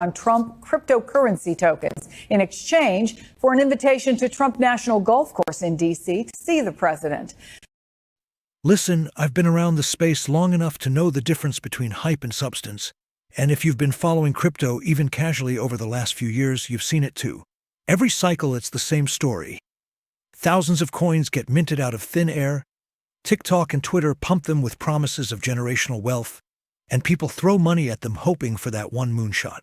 on Trump cryptocurrency tokens in exchange for an invitation to Trump National Golf Course in D.C. to see the president. Listen, I've been around the space long enough to know the difference between hype and substance. And if you've been following crypto even casually over the last few years, you've seen it too. Every cycle, it's the same story. Thousands of coins get minted out of thin air. TikTok and Twitter pump them with promises of generational wealth, and people throw money at them hoping for that one moonshot.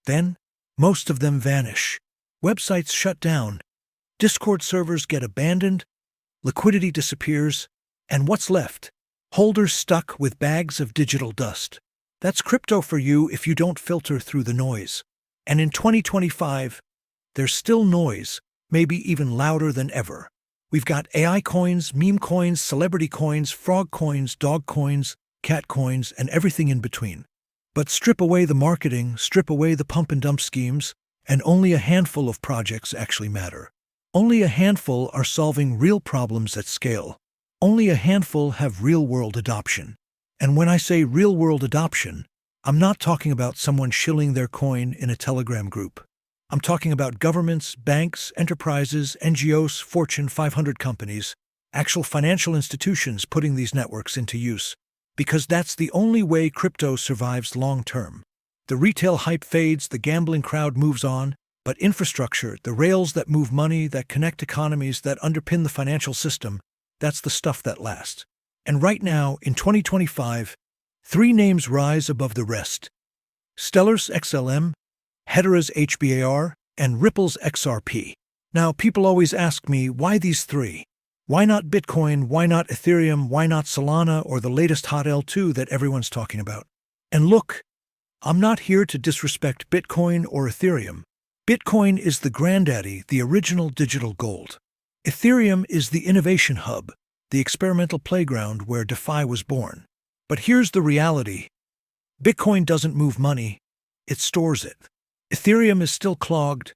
Then, most of them vanish. Websites shut down. Discord servers get abandoned. Liquidity disappears. And what's left? Holders stuck with bags of digital dust. That's crypto for you if you don't filter through the noise. And in 2025, there's still noise, maybe even louder than ever. We've got AI coins, meme coins, celebrity coins, frog coins, dog coins, cat coins, and everything in between. But strip away the marketing, strip away the pump and dump schemes, and only a handful of projects actually matter. Only a handful are solving real problems at scale. Only a handful have real-world adoption. And when I say real-world adoption, I'm not talking about someone shilling their coin in a Telegram group. I'm talking about governments, banks, enterprises, NGOs, Fortune 500 companies, actual financial institutions putting these networks into use. Because that's the only way crypto survives long-term. The retail hype fades, the gambling crowd moves on, but infrastructure, the rails that move money, that connect economies, that underpin the financial system, that's the stuff that lasts. And right now, in 2025, 3 names rise above the rest. Stellar's XLM, Hedera's HBAR, and Ripple's XRP. Now, people always ask me, why these 3? Why not Bitcoin? Why not Ethereum? Why not Solana or the latest hot L2 that everyone's talking about? And look, I'm not here to disrespect Bitcoin or Ethereum. Bitcoin is the granddaddy, the original digital gold. Ethereum is the innovation hub, the experimental playground where DeFi was born. But here's the reality. Bitcoin doesn't move money, it stores it. Ethereum is still clogged,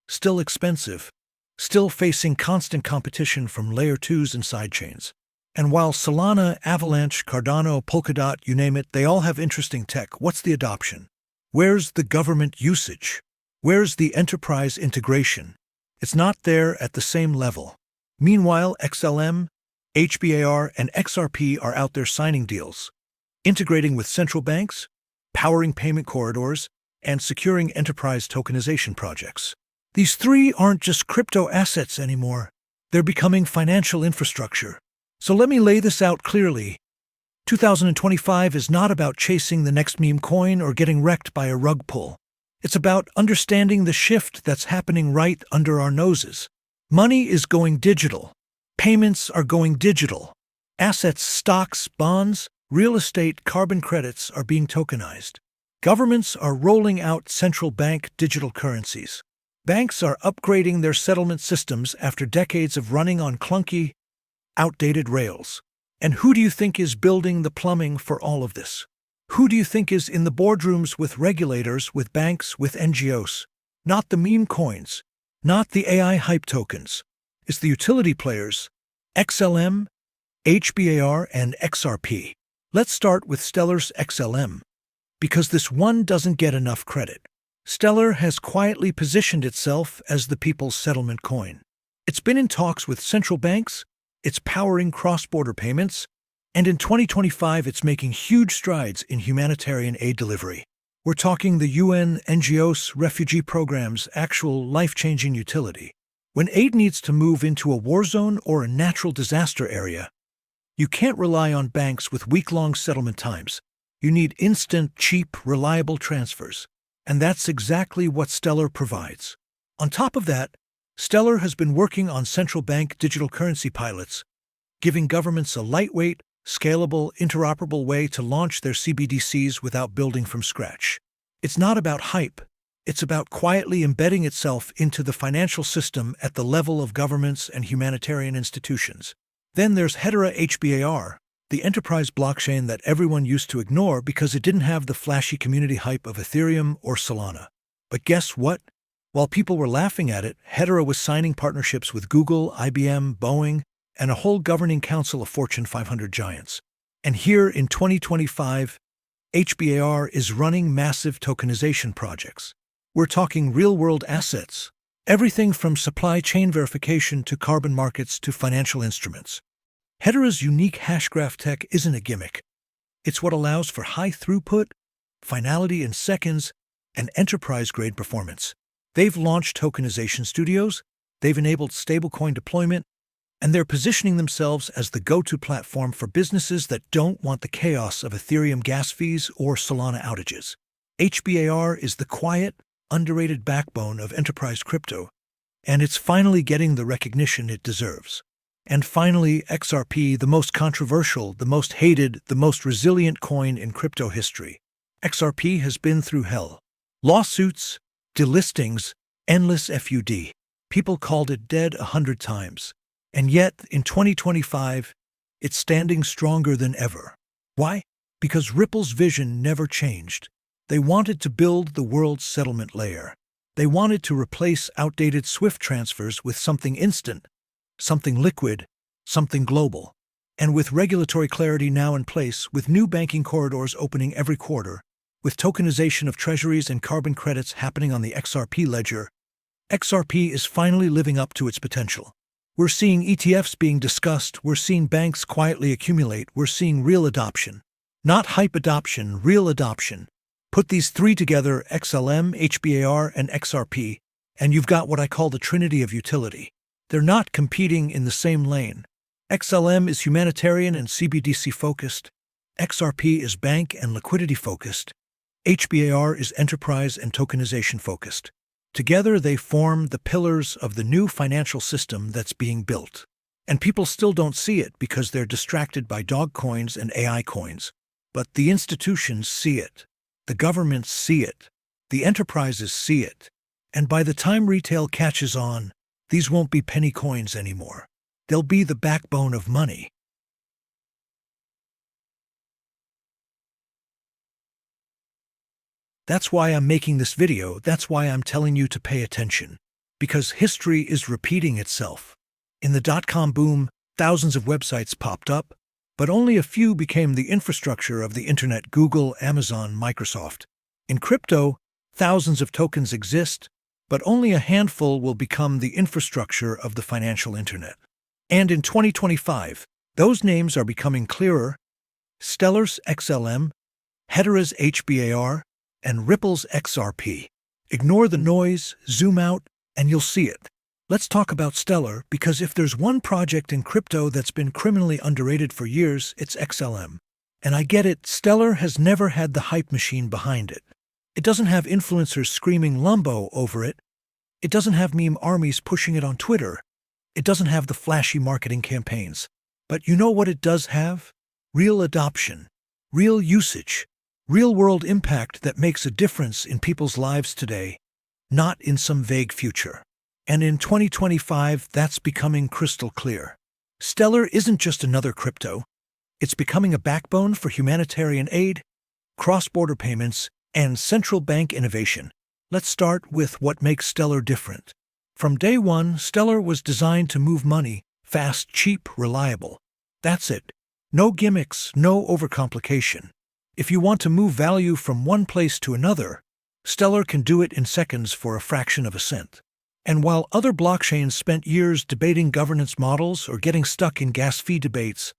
still expensive, still facing constant competition from layer 2s and sidechains. And while Solana, Avalanche, Cardano, Polkadot, you name it, they all have interesting tech, what's the adoption? Where's the government usage? Where's the enterprise integration? It's not there at the same level. Meanwhile, XLM, HBAR, and XRP are out there signing deals, integrating with central banks, powering payment corridors, and securing enterprise tokenization projects. These 3 aren't just crypto assets anymore. They're becoming financial infrastructure. So let me lay this out clearly. 2025 is not about chasing the next meme coin or getting wrecked by a rug pull. It's about understanding the shift that's happening right under our noses. Money is going digital. Payments are going digital. Assets, stocks, bonds, real estate, carbon credits are being tokenized. Governments are rolling out central bank digital currencies. Banks are upgrading their settlement systems after decades of running on clunky, outdated rails. And who do you think is building the plumbing for all of this? Who do you think is in the boardrooms with regulators, with banks, with NGOs? Not the meme coins, not the AI hype tokens. It's the utility players, XLM, HBAR, and XRP. Let's start with Stellar's XLM, because this one doesn't get enough credit. Stellar has quietly positioned itself as the people's settlement coin. It's been in talks with central banks, it's powering cross-border payments, and in 2025 it's making huge strides in humanitarian aid delivery. We're talking the UN, NGOs, refugee programs, actual life-changing utility. When aid needs to move into a war zone or a natural disaster area, you can't rely on banks with week-long settlement times. You need instant, cheap, reliable transfers. And that's exactly what Stellar provides. On top of that, Stellar has been working on central bank digital currency pilots, giving governments a lightweight, scalable, interoperable way to launch their CBDCs without building from scratch. It's not about hype. It's about quietly embedding itself into the financial system at the level of governments and humanitarian institutions. Then there's Hedera HBAR, the enterprise blockchain that everyone used to ignore because it didn't have the flashy community hype of Ethereum or Solana. But guess what? While people were laughing at it, Hedera was signing partnerships with Google, IBM, Boeing, and a whole governing council of Fortune 500 giants. And here in 2025, HBAR is running massive tokenization projects. We're talking real-world assets. Everything from supply chain verification to carbon markets to financial instruments. Hedera's unique Hashgraph tech isn't a gimmick. It's what allows for high throughput, finality in seconds, and enterprise-grade performance. They've launched tokenization studios, they've enabled stablecoin deployment, and they're positioning themselves as the go-to platform for businesses that don't want the chaos of Ethereum gas fees or Solana outages. HBAR is the quiet, underrated backbone of enterprise crypto, and it's finally getting the recognition it deserves. And finally, XRP, the most controversial, the most hated, the most resilient coin in crypto history. XRP has been through hell. Lawsuits, delistings, endless FUD. People called it dead 100 times. And yet, in 2025, it's standing stronger than ever. Why? Because Ripple's vision never changed. They wanted to build the world's settlement layer. They wanted to replace outdated SWIFT transfers with something instant, something liquid, something global. And with regulatory clarity now in place, with new banking corridors opening every quarter, with tokenization of treasuries and carbon credits happening on the XRP ledger, XRP is finally living up to its potential. We're seeing ETFs being discussed, we're seeing banks quietly accumulate, we're seeing real adoption. Not hype adoption, real adoption. Put these three together, XLM, HBAR, and XRP, and you've got what I call the trinity of utility. They're not competing in the same lane. XLM is humanitarian and CBDC focused. XRP is bank and liquidity focused. HBAR is enterprise and tokenization focused. Together, they form the pillars of the new financial system that's being built. And people still don't see it because they're distracted by dog coins and AI coins. But the institutions see it. The governments see it. The enterprises see it. And by the time retail catches on, these won't be penny coins anymore. They'll be the backbone of money. That's why I'm making this video, that's why I'm telling you to pay attention. Because history is repeating itself. In the dot-com boom, thousands of websites popped up, but only a few became the infrastructure of the internet: Google, Amazon, Microsoft. In crypto, thousands of tokens exist, but only a handful will become the infrastructure of the financial internet. And in 2025, those names are becoming clearer: Stellar's XLM, Hedera's HBAR, and Ripple's XRP. Ignore the noise, zoom out, and you'll see it. Let's talk about Stellar, because if there's one project in crypto that's been criminally underrated for years, it's XLM. And I get it, Stellar has never had the hype machine behind it. It doesn't have influencers screaming Lumbo over it. It doesn't have meme armies pushing it on Twitter. It doesn't have the flashy marketing campaigns. But you know what it does have? Real adoption, real usage, real-world impact that makes a difference in people's lives today, not in some vague future. And in 2025, that's becoming crystal clear. Stellar isn't just another crypto. It's becoming a backbone for humanitarian aid, cross-border payments, and central bank innovation. Let's start with what makes Stellar different. From day one, Stellar was designed to move money, fast, cheap, reliable. That's it. No gimmicks, no overcomplication. If you want to move value from one place to another, Stellar can do it in seconds for a fraction of a cent. And while other blockchains spent years debating governance models or getting stuck in gas fee debates,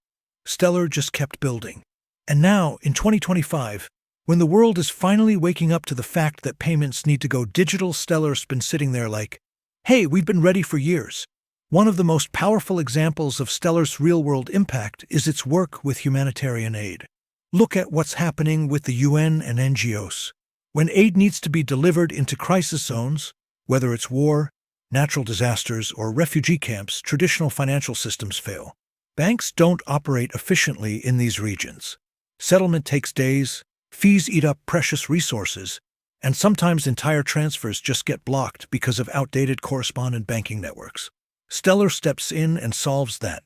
Stellar just kept building. And now, in 2025, when the world is finally waking up to the fact that payments need to go digital, Stellar's been sitting there like, hey, we've been ready for years. One of the most powerful examples of Stellar's real-world impact is its work with humanitarian aid. Look at what's happening with the UN and NGOs. When aid needs to be delivered into crisis zones, whether it's war, natural disasters, or refugee camps, traditional financial systems fail. Banks don't operate efficiently in these regions. Settlement takes days, fees eat up precious resources, and sometimes entire transfers just get blocked because of outdated correspondent banking networks. Stellar steps in and solves that.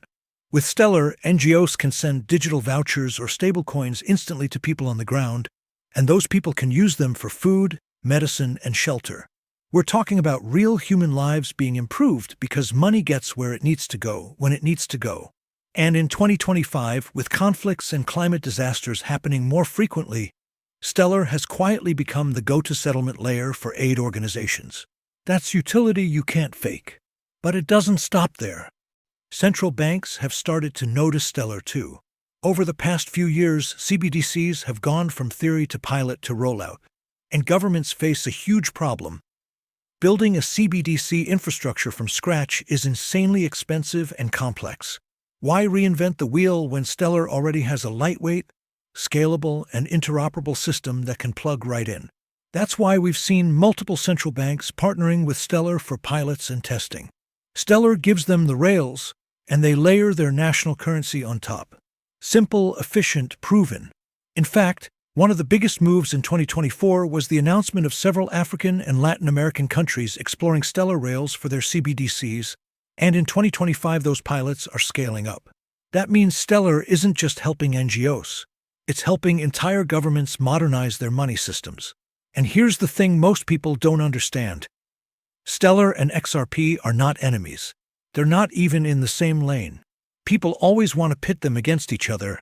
With Stellar, NGOs can send digital vouchers or stablecoins instantly to people on the ground, and those people can use them for food, medicine, and shelter. We're talking about real human lives being improved because money gets where it needs to go, when it needs to go. And in 2025, with conflicts and climate disasters happening more frequently, Stellar has quietly become the go-to settlement layer for aid organizations. That's utility you can't fake. But it doesn't stop there. Central banks have started to notice Stellar too. Over the past few years, CBDCs have gone from theory to pilot to rollout, and governments face a huge problem. Building a CBDC infrastructure from scratch is insanely expensive and complex. Why reinvent the wheel when Stellar already has a lightweight, scalable, and interoperable system that can plug right in? That's why we've seen multiple central banks partnering with Stellar for pilots and testing. Stellar gives them the rails, and they layer their national currency on top. Simple, efficient, proven. In fact, one of the biggest moves in 2024 was the announcement of several African and Latin American countries exploring Stellar rails for their CBDCs, and in 2025 those pilots are scaling up. That means Stellar isn't just helping NGOs. It's helping entire governments modernize their money systems. And here's the thing most people don't understand. Stellar and XRP are not enemies. They're not even in the same lane. People always want to pit them against each other.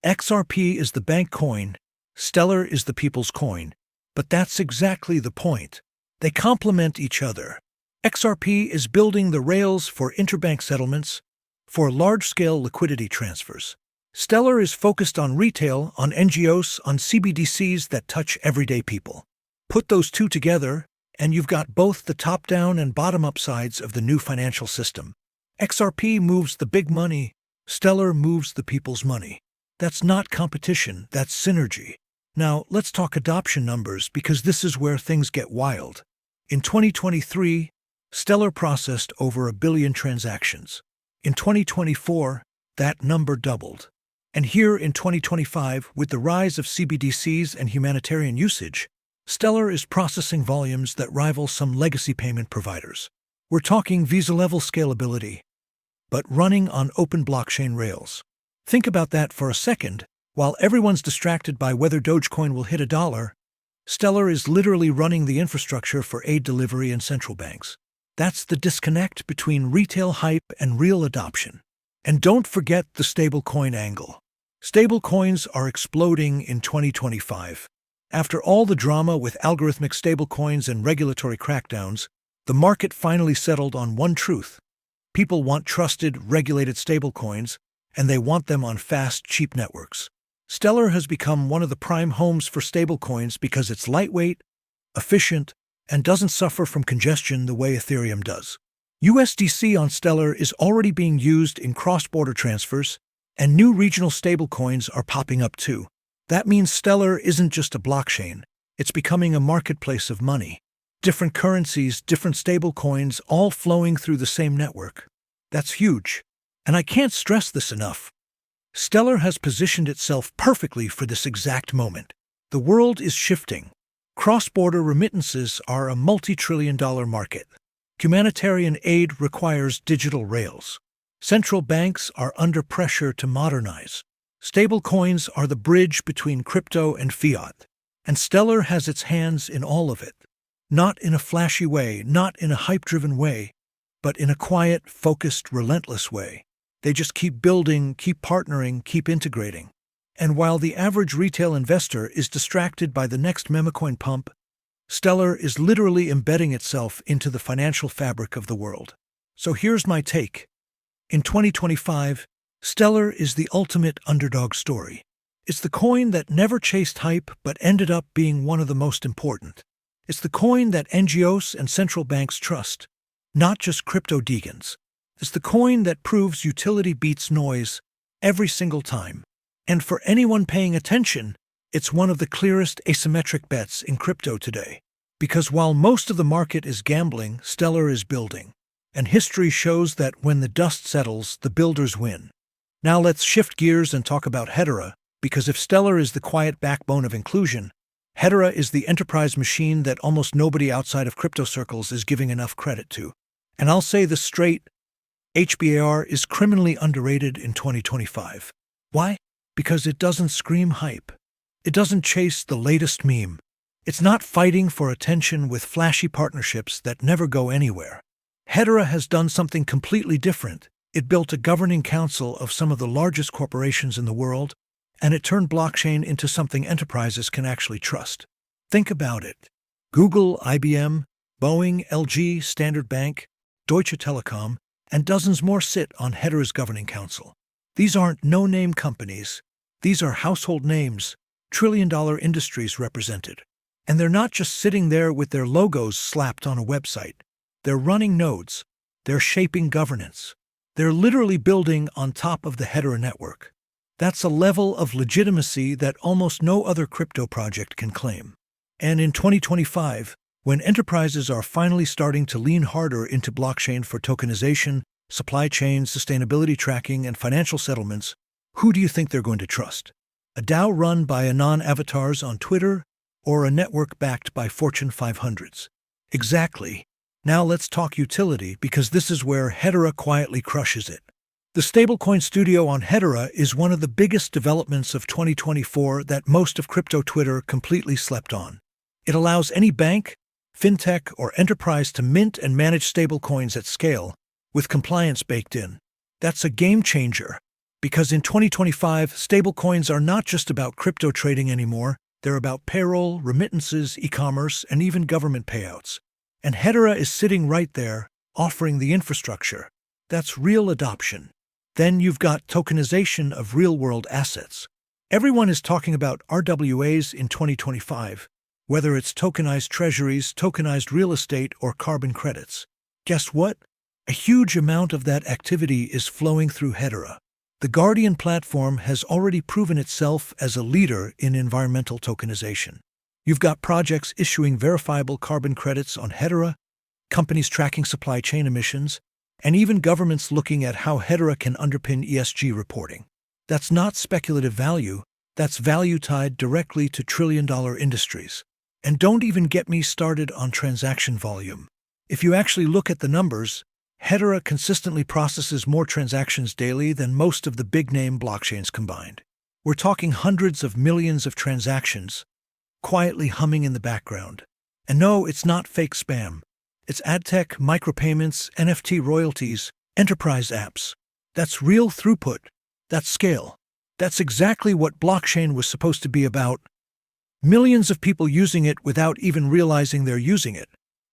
XRP is the bank coin, Stellar is the people's coin. But that's exactly the point. They complement each other. XRP is building the rails for interbank settlements, for large-scale liquidity transfers. Stellar is focused on retail, on NGOs, on CBDCs that touch everyday people. Put those two together, and you've got both the top-down and bottom-up sides of the new financial system. XRP moves the big money, Stellar moves the people's money. That's not competition, that's synergy. Now, let's talk adoption numbers because this is where things get wild. In 2023, Stellar processed over 1 billion transactions. In 2024, that number doubled. And here in 2025, with the rise of CBDCs and humanitarian usage, Stellar is processing volumes that rival some legacy payment providers. We're talking Visa-level scalability, but running on open blockchain rails. Think about that for a second. While everyone's distracted by whether Dogecoin will hit $1, Stellar is literally running the infrastructure for aid delivery and central banks. That's the disconnect between retail hype and real adoption. And don't forget the stablecoin angle. Stablecoins are exploding in 2025. After all the drama with algorithmic stablecoins and regulatory crackdowns, the market finally settled on one truth. People want trusted, regulated stablecoins, and they want them on fast, cheap networks. Stellar has become one of the prime homes for stablecoins because it's lightweight, efficient, and doesn't suffer from congestion the way Ethereum does. USDC on Stellar is already being used in cross-border transfers, and new regional stablecoins are popping up too. That means Stellar isn't just a blockchain, it's becoming a marketplace of money. Different currencies, different stablecoins, all flowing through the same network. That's huge. And I can't stress this enough. Stellar has positioned itself perfectly for this exact moment. The world is shifting. Cross-border remittances are a multi-trillion-dollar market. Humanitarian aid requires digital rails. Central banks are under pressure to modernize. Stablecoins are the bridge between crypto and fiat. And Stellar has its hands in all of it. Not in a flashy way, not in a hype-driven way, but in a quiet, focused, relentless way. They just keep building, keep partnering, keep integrating. And while the average retail investor is distracted by the next memecoin pump, Stellar is literally embedding itself into the financial fabric of the world. So here's my take. In 2025, Stellar is the ultimate underdog story. It's the coin that never chased hype but ended up being one of the most important. It's the coin that NGOs and central banks trust, not just crypto degens. It's the coin that proves utility beats noise every single time. And for anyone paying attention, it's one of the clearest asymmetric bets in crypto today. Because while most of the market is gambling, Stellar is building. And history shows that when the dust settles, the builders win. Now let's shift gears and talk about Hedera, because if Stellar is the quiet backbone of inclusion, Hedera is the enterprise machine that almost nobody outside of crypto circles is giving enough credit to. And I'll say this straight, HBAR is criminally underrated in 2025. Why? Because it doesn't scream hype. It doesn't chase the latest meme. It's not fighting for attention with flashy partnerships that never go anywhere. Hedera has done something completely different. It built a governing council of some of the largest corporations in the world, and it turned blockchain into something enterprises can actually trust. Think about it. Google, IBM, Boeing, LG, Standard Bank, Deutsche Telekom, and dozens more sit on Hedera's governing council. These aren't no-name companies. These are household names, trillion-dollar industries represented. And they're not just sitting there with their logos slapped on a website. They're running nodes. They're shaping governance. They're literally building on top of the Hedera network. That's a level of legitimacy that almost no other crypto project can claim. And in 2025, when enterprises are finally starting to lean harder into blockchain for tokenization, supply chain, sustainability tracking, and financial settlements, who do you think they're going to trust? A DAO run by anon-avatars on Twitter, or a network backed by Fortune 500s? Exactly. Now let's talk utility, because this is where Hedera quietly crushes it. The stablecoin studio on Hedera is one of the biggest developments of 2024 that most of crypto Twitter completely slept on. It allows any bank, fintech, or enterprise to mint and manage stablecoins at scale, with compliance baked in. That's a game changer, because in 2025, stablecoins are not just about crypto trading anymore. They're about payroll, remittances, e-commerce, and even government payouts. And Hedera is sitting right there, offering the infrastructure. That's real adoption. Then you've got tokenization of real-world assets. Everyone is talking about RWAs in 2025, whether it's tokenized treasuries, tokenized real estate, or carbon credits. Guess what? A huge amount of that activity is flowing through Hedera. The Guardian platform has already proven itself as a leader in environmental tokenization. You've got projects issuing verifiable carbon credits on Hedera, companies tracking supply chain emissions, and even governments looking at how Hedera can underpin ESG reporting. That's not speculative value, that's value tied directly to trillion-dollar industries. And don't even get me started on transaction volume. If you actually look at the numbers, Hedera consistently processes more transactions daily than most of the big-name blockchains combined. We're talking hundreds of millions of transactions, quietly humming in the background. And no, it's not fake spam. It's adtech, micropayments, NFT royalties, enterprise apps. That's real throughput. That's scale. That's exactly what blockchain was supposed to be about. Millions of people using it without even realizing they're using it.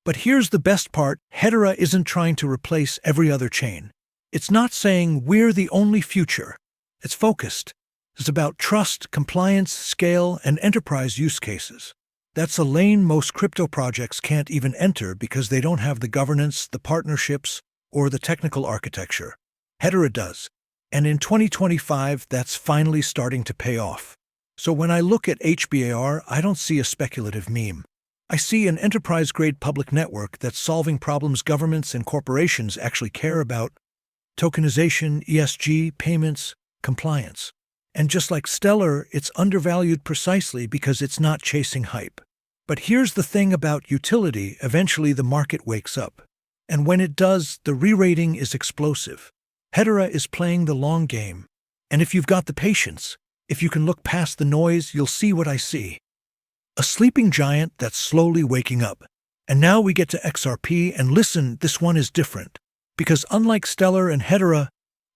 But here's the best part, Hedera isn't trying to replace every other chain. It's not saying we're the only future. It's focused. It's about trust, compliance, scale, and enterprise use cases. That's a lane most crypto projects can't even enter because they don't have the governance, the partnerships, or the technical architecture. Hedera does. And in 2025, that's finally starting to pay off. So when I look at HBAR, I don't see a speculative meme. I see an enterprise-grade public network that's solving problems governments and corporations actually care about: tokenization, ESG, payments, compliance. And just like Stellar, it's undervalued precisely because it's not chasing hype. But here's the thing about utility: eventually the market wakes up. And when it does, the re-rating is explosive. Hedera is playing the long game. And if you've got the patience, if you can look past the noise, you'll see what I see. A sleeping giant that's slowly waking up. And now we get to XRP, and listen, this one is different. Because unlike Stellar and Hedera,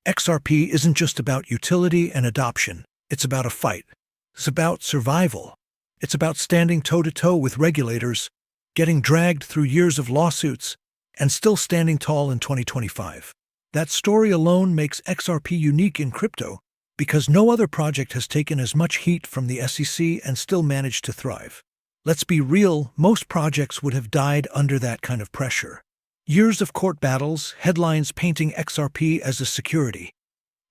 XRP isn't just about utility and adoption. It's about a fight. It's about survival. It's about standing toe-to-toe with regulators, getting dragged through years of lawsuits, and still standing tall in 2025. That story alone makes XRP unique in crypto, because no other project has taken as much heat from the SEC and still managed to thrive. Let's be real, most projects would have died under that kind of pressure. Years of court battles, headlines painting XRP as a security,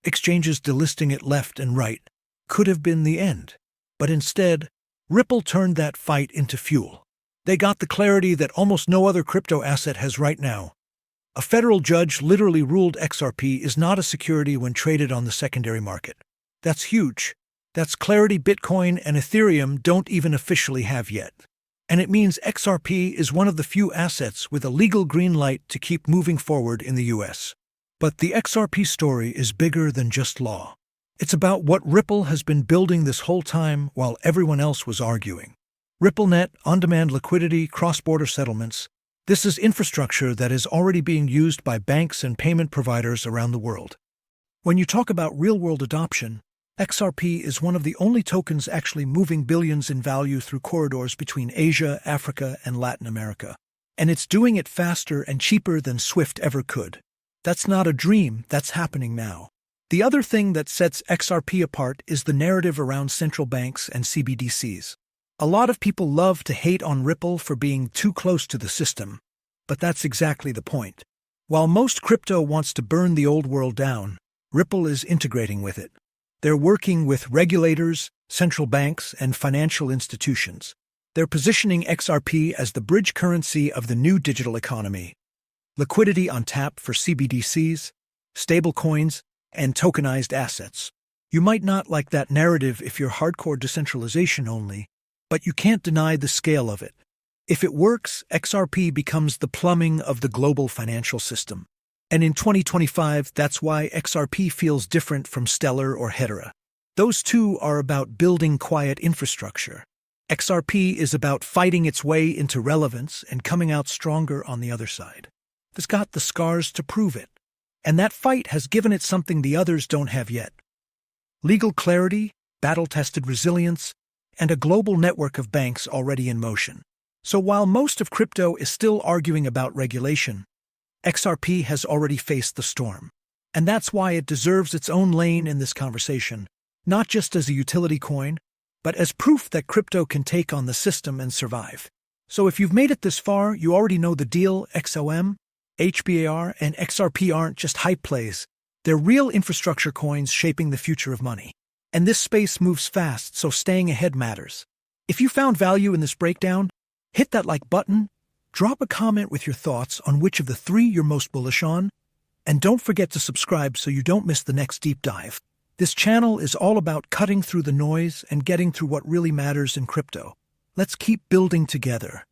exchanges delisting it left and right, could have been the end. But instead, Ripple turned that fight into fuel. They got the clarity that almost no other crypto asset has right now. A federal judge literally ruled XRP is not a security when traded on the secondary market. That's huge. That's clarity Bitcoin and Ethereum don't even officially have yet. And it means XRP is one of the few assets with a legal green light to keep moving forward in the US. But the XRP story is bigger than just law. It's about what Ripple has been building this whole time while everyone else was arguing. RippleNet, on-demand liquidity, cross-border settlements. This is infrastructure that is already being used by banks and payment providers around the world. When you talk about real-world adoption, XRP is one of the only tokens actually moving billions in value through corridors between Asia, Africa, and Latin America. And it's doing it faster and cheaper than SWIFT ever could. That's not a dream, that's happening now. The other thing that sets XRP apart is the narrative around central banks and CBDCs. A lot of people love to hate on Ripple for being too close to the system, but that's exactly the point. While most crypto wants to burn the old world down, Ripple is integrating with it. They're working with regulators, central banks, and financial institutions. They're positioning XRP as the bridge currency of the new digital economy. Liquidity on tap for CBDCs, stablecoins, and tokenized assets. You might not like that narrative if you're hardcore decentralization only, but you can't deny the scale of it. If it works, XRP becomes the plumbing of the global financial system. And in 2025, that's why XRP feels different from Stellar or Hedera. Those two are about building quiet infrastructure. XRP is about fighting its way into relevance and coming out stronger on the other side. It's got the scars to prove it. And that fight has given it something the others don't have yet. Legal clarity, battle-tested resilience, and a global network of banks already in motion. So while most of crypto is still arguing about regulation, XRP has already faced the storm. And that's why it deserves its own lane in this conversation, not just as a utility coin, but as proof that crypto can take on the system and survive. So if you've made it this far, you already know the deal. XLM, HBAR, and XRP aren't just hype plays. They're real infrastructure coins shaping the future of money. And this space moves fast, so staying ahead matters. If you found value in this breakdown, hit that like button, drop a comment with your thoughts on which of the three you're most bullish on, and don't forget to subscribe so you don't miss the next deep dive. This channel is all about cutting through the noise and getting through what really matters in crypto. Let's keep building together.